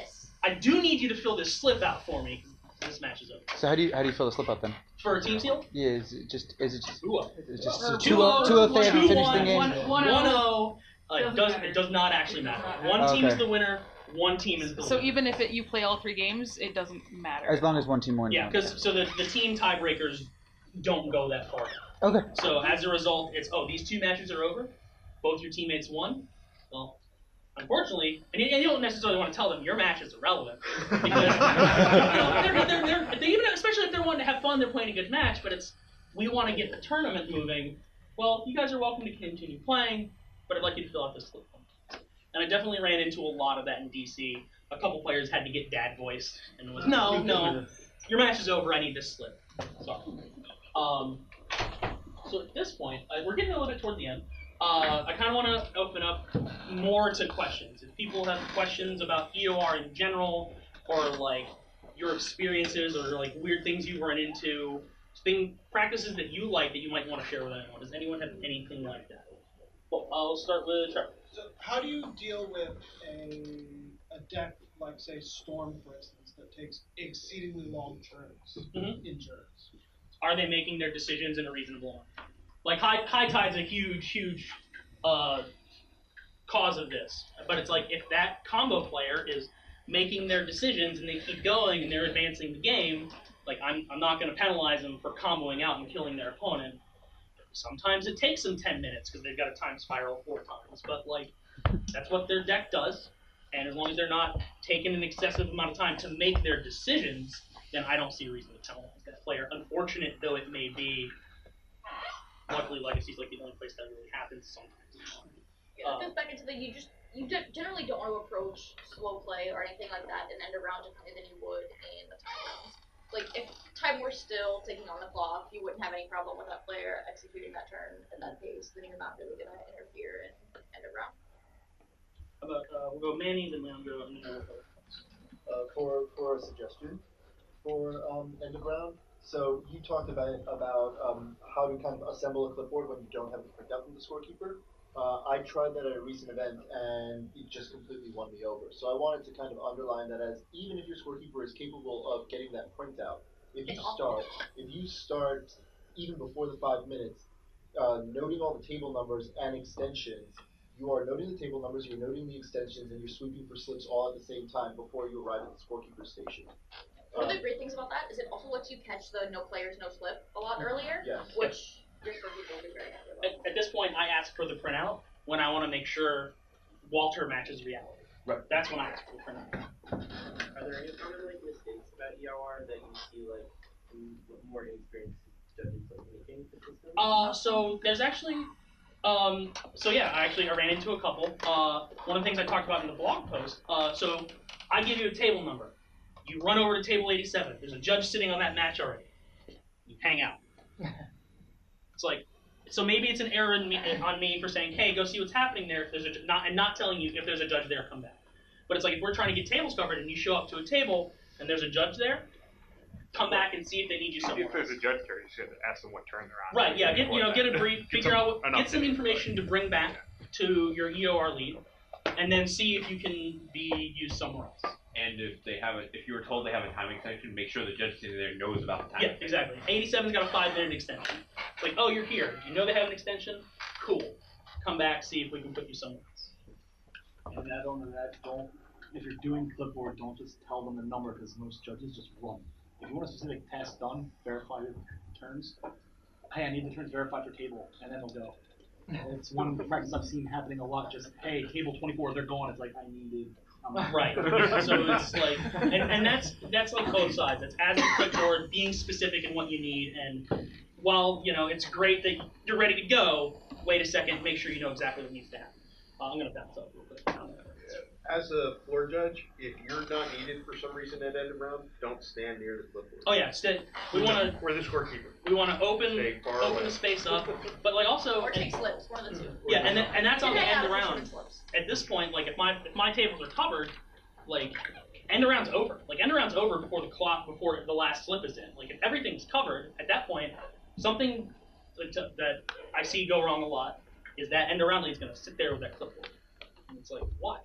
I do need you to fill this slip out for me. This match is over. So how do you fill the slip out then? For a team seal? Yeah, is it just 2-0. 2-0 they have to finish the game? 1-0. It does not actually matter. One team is the winner. One team is the winner. So even if you play all 3 games, it doesn't matter. As long as one team wins. Yeah, because the team tiebreakers don't go that far. Okay. So as a result, it's these 2 matches are over. Both your teammates won. Well, unfortunately, and you don't necessarily want to tell them your match is irrelevant because they're even especially if they're wanting to have fun, they're playing a good match. But we want to get the tournament moving. Well, you guys are welcome to continue playing, but I'd like you to fill out this slip. And I definitely ran into a lot of that in DC. A couple players had to get dad voiced and was no, your match is over. I need this slip. So at this point, we're getting a little bit toward the end. I kind of want to open up more to questions. If people have questions about EOR in general, or like your experiences, or like weird things you've run into, practices that you like that you might want to share with anyone. Does anyone have anything like that? Well, I'll start with Trevor. So how do you deal with a deck like, say, Storm, for instance, that takes exceedingly long turns in turns? Are they making their decisions in a reasonable amount? Like high tide's a huge cause of this. But it's like if that combo player is making their decisions and they keep going and they're advancing the game, like I'm not going to penalize them for comboing out and killing their opponent. Sometimes it takes them 10 minutes because they've got a time spiral 4 times. But like that's what their deck does. And as long as they're not taking an excessive amount of time to make their decisions, then I don't see a reason to penalize that player. Unfortunate though it may be. Luckily, Legacy's like the only place that really happens sometimes. Yeah, it goes back into you generally don't want to approach slow play or anything like that and end a round differently than you would in the time rounds. Like, if time were still ticking on the clock, you wouldn't have any problem with that player executing that turn at that pace, then you're not really going to interfere and end a round. How about, we'll go Manny, then Leandro, and then For a suggestion for end of round. So you talked about how to kind of assemble a clipboard when you don't have it print out from the scorekeeper. I tried that at a recent event and it just completely won me over. So I wanted to kind of underline that as even if your scorekeeper is capable of getting that printout, if you start even before the 5 minutes, noting all the table numbers and extensions, you are noting the table numbers, you're noting the extensions, and you're sweeping for slips all at the same time before you arrive at the scorekeeper station. One of the great things about that is it also lets you catch the no players, no slip a lot earlier, which your scorekeeper will be very happy about. At this point, I ask for the printout when I want to make sure Walter matches reality. Right. That's when I ask for the printout. Are there any other like mistakes about EOR that you see like more experienced judges like making the system? So there's actually, I ran into a couple. One of the things I talked about in the blog post. So I give you a table number. You run over to table 87. There's a judge sitting on that match already. You hang out. It's like, so maybe it's an error on me for saying, hey, go see what's happening there. If there's not telling you if there's a judge there, come back. But it's like if we're trying to get tables covered and you show up to a table and there's a judge there, come back and see if they need you somewhere. If there's a judge there, you should ask them what turn they're on. Right. Yeah. Get a brief. Get some information to bring back to your EOR lead, and then see if you can be used somewhere else. And if you were told they have a time extension, make sure the judge sitting there knows about the time. Yeah, exactly. 87's got a 5-minute extension. It's like, oh, you're here. Do you know they have an extension? Cool. Come back, see if we can put you somewhere else. And add on to that, if you're doing clipboard, don't just tell them the number because most judges just run. If you want a specific task done, verify your turns. Hey, I need the turns verified for table, and then they'll go. It's one practice I've seen happening a lot. Just hey, table 24, they're gone. It's like I needed. Right. So it's like, and that's like both sides. It's as you click forward, being specific in what you need, and while it's great that you're ready to go, wait a second, make sure you know exactly what needs to happen. I'm gonna bounce up real quick. As a floor judge, if you're not needed for some reason at end of round, don't stand near the clipboard. Oh yeah, we want to. We're the scorekeeper. We want to open the space up, but like also. Or take slips, one of the two. Yeah, and that's on the end around. At this point, like if my tables are covered, like end around's over. Like end around's over before the last slip is in. Like if everything's covered at that point, something that I see go wrong a lot is that end around lead's gonna sit there with that clipboard. And it's like why?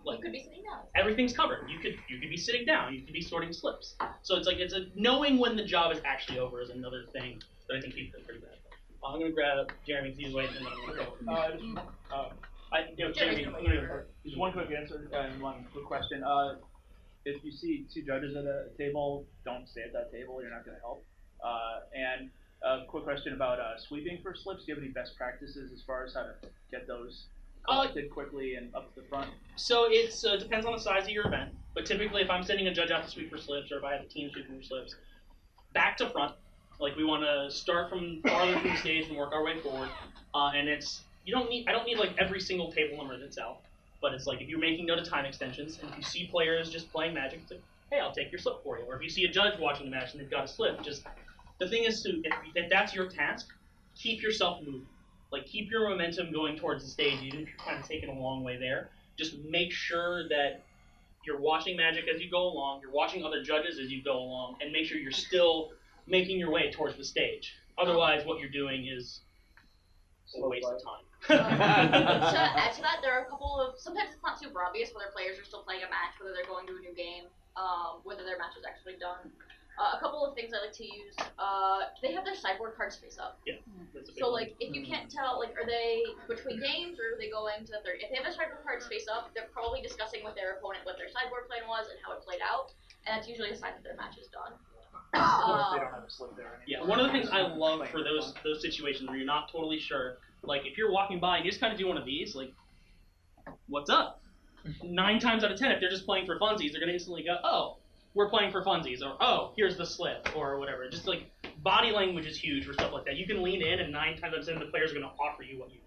Like, you could be sitting down. Everything's covered. You could be sitting down. You could be sorting slips. So it's like knowing when the job is actually over is another thing that I think people are pretty bad at. I'm gonna grab Jeremy because he's waiting, and then I'm gonna go. Jeremy, just one quick answer and one quick question. If you see two judges at a table, don't stay at that table. You're not going to help. And a quick question about sweeping for slips. Do you have any best practices as far as how to get those collected quickly and up to the front? So it depends on the size of your event. But typically, if I'm sending a judge out to sweep for slips, or if I have a team sweeping for slips, back to front. Like we want to start from farther from the stage and work our way forward. And I don't need like every single table number that's out. But it's like if you're making note of time extensions, and if you see players just playing Magic, it's like, hey, I'll take your slip for you. Or if you see a judge watching the match and they've got a slip, the thing is if that's your task, keep yourself moving. Like keep your momentum going towards the stage, even if you're kind of taking a long way there. Just make sure that you're watching Magic as you go along, you're watching other judges as you go along, and make sure you're still making your way towards the stage. Otherwise, what you're doing is a waste of time. To add to that, there are a couple of, sometimes it's not super obvious whether players are still playing a match, whether they're going to a new game, whether their match is actually done. A couple of things I like to use, they have their sideboard cards face up. Yeah. So like, if you can't tell, like, are they between games or are they going to the third? If they have their sideboard cards face up, they're probably discussing with their opponent what their sideboard plan was and how it played out, and that's usually a sign that their match is done. Or if they don't have a slip there. Yeah, one of the things I love for those situations where you're not totally sure, like if you're walking by and you just kind of do one of these, like, what's up? 9 times out of 10, if they're just playing for funsies, they're gonna instantly go, oh, we're playing for funsies, or oh, here's the slip, or whatever. Just like body language is huge for stuff like that. You can lean in, and 9 times out of 10, the players are gonna offer you what you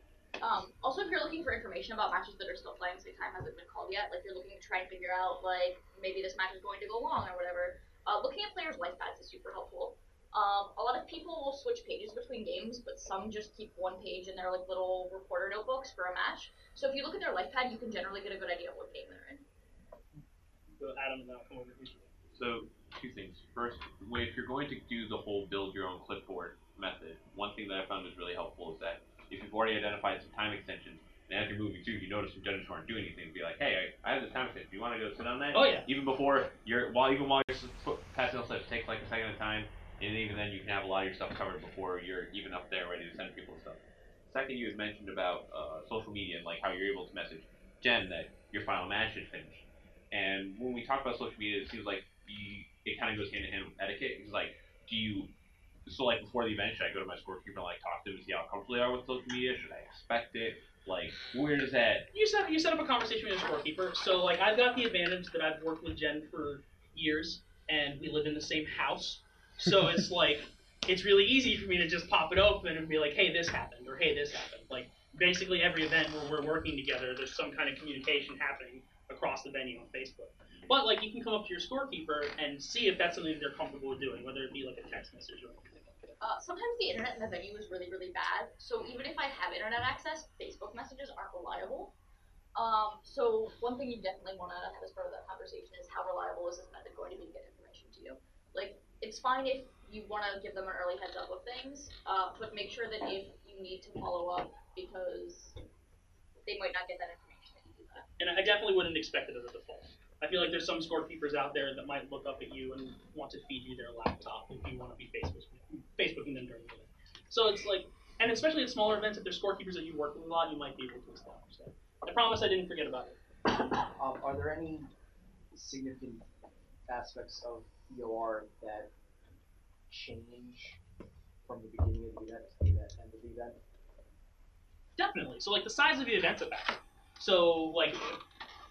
want. Also, if you're looking for information about matches that are still playing, say time hasn't been called yet, like you're looking to try and figure out, like, maybe this match is going to go long or whatever, looking at players' life pads is super helpful. A lot of people will switch pages between games, but some just keep one page in their like little reporter notebooks for a match. So if you look at their life pad, you can generally get a good idea of what game they're in. So Adam, now come over here. So 2 things. First, if you're going to do the whole build your own clipboard method, one thing that I found is really helpful is that if you've already identified some time extensions, and as you're moving through, you notice some judges who aren't doing anything, be like, hey, I have this time extension. Do you want to go sit on that? Oh yeah. Even while you're passing those slips, take like a second at a time, and even then you can have a lot of your stuff covered before you're even up there ready to send people stuff. Second, you had mentioned about social media and like how you're able to message Jen that your final match is finished. And when we talk about social media, it seems like it kind of goes hand in hand with etiquette. It's like, like before the event, should I go to my scorekeeper and like talk to them and see how comfortable they are with social media? Should I expect it? Like, where does that? You set up a conversation with your scorekeeper. So like, I've got the advantage that I've worked with Jen for years, and we live in the same house. So it's like, it's really easy for me to just pop it open and be like, hey, this happened, or hey, this happened. Like, basically every event where we're working together, there's some kind of communication happening across the venue on Facebook. But like, you can come up to your scorekeeper and see if that's something that they're comfortable with doing, whether it be like a text message or anything. Sometimes the internet in the venue is really, really bad. So even if I have internet access, Facebook messages aren't reliable. So one thing you definitely want to have as part of that conversation is how reliable is this method going to be to get information to you? Like, it's fine if you want to give them an early heads up of things, but make sure that if you need to follow up, because they might not get that information that you do that. And I definitely wouldn't expect it as a default. I feel like there's some scorekeepers out there that might look up at you and want to feed you their laptop if you want to be Facebooking them during the event. So it's like, and especially at smaller events, if there's scorekeepers that you work with a lot, you might be able to establish that. I promise I didn't forget about it. Are there any significant aspects of EOR that change from the beginning of the event to the end of the event? Definitely. So like the size of the event's a factor. So like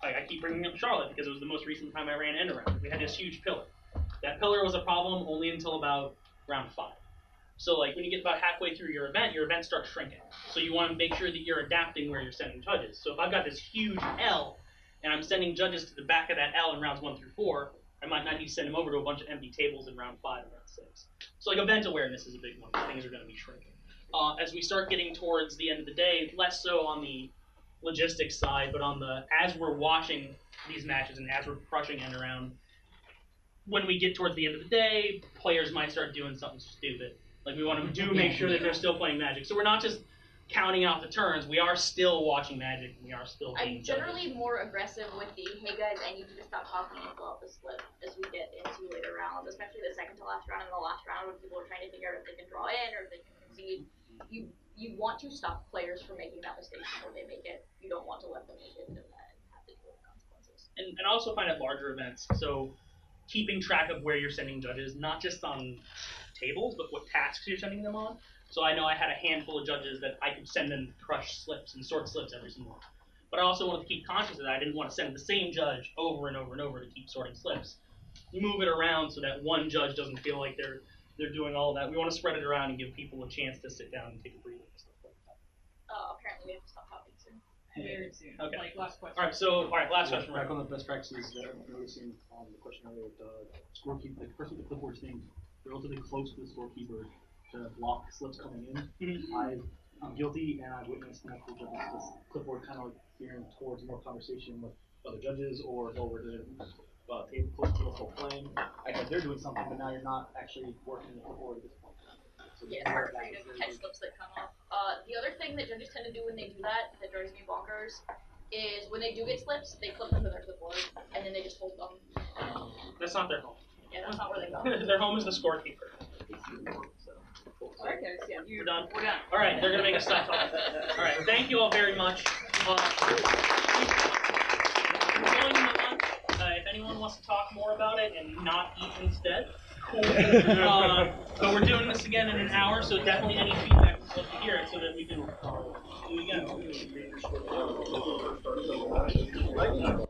I keep bringing up Charlotte because it was the most recent time I ran end around. We had this huge pillar. That pillar was a problem only until about round 5. So like when you get about halfway through your event starts shrinking. So you want to make sure that you're adapting where you're sending judges. So if I've got this huge L and I'm sending judges to the back of that L in rounds 1 through 4, I might not need to send them over to a bunch of empty tables in round 5 and round 6. So like event awareness is a big one. Things are going to be shrinking. As we start getting towards the end of the day, less so on the logistics side, but on the as we're watching these matches and as we're crushing end around, when we get towards the end of the day, players might start doing something stupid. Like we want to make sure that they're still playing Magic. So we're not just counting out the turns. We are still watching Magic. And we are still. I'm generally more aggressive with the hey guys, I need you to stop talking and fill out the split as we get into later rounds, especially the second to last round and the last round when people are trying to figure out if they can draw in or if they can concede. You want to stop players from making that mistake before they make it. You don't want to let them make it and have to deal with the consequences. And I also find at larger events, so keeping track of where you're sending judges, not just on tables, but what tasks you're sending them on. So I know I had a handful of judges that I could send them crush slips and sort slips every single one. But I also wanted to keep conscious of that. I didn't want to send the same judge over and over and over to keep sorting slips. Move it around so that one judge doesn't feel like they're doing all of that. We want to spread it around and give people a chance to sit down and take a breather and stuff like that. Apparently we have to stop talking soon. Very soon. Okay. Like last question. Last question. Back on the best practices that I'm noticing on the question earlier with the scorekeeper, like the person with the clipboard staying relatively close to the scorekeeper to block slips coming in. Mm-hmm. I'm guilty, and I've witnessed multiple judges this clipboard kind of like veering towards more conversation with other judges or over to table close to the whole playing. Like they're doing something, but now you're not actually working the clipboard at this point. So yeah, it's hard for you to catch slips that come off. The other thing that judges tend to do when they do that drives me bonkers is when they do get slips, they clip them to their clipboard and then they just hold them. That's not their home. Yeah, that's not where they go. Their home is the scorekeeper. Okay, yeah, We're done. We're done. All right, they're gonna make us stop talking. All right, thank you all very much. Going into lunch. If anyone wants to talk more about it and not eat instead, cool. But we're doing this again in an hour, so definitely any feedback, we'd love to hear it so that we can do it again.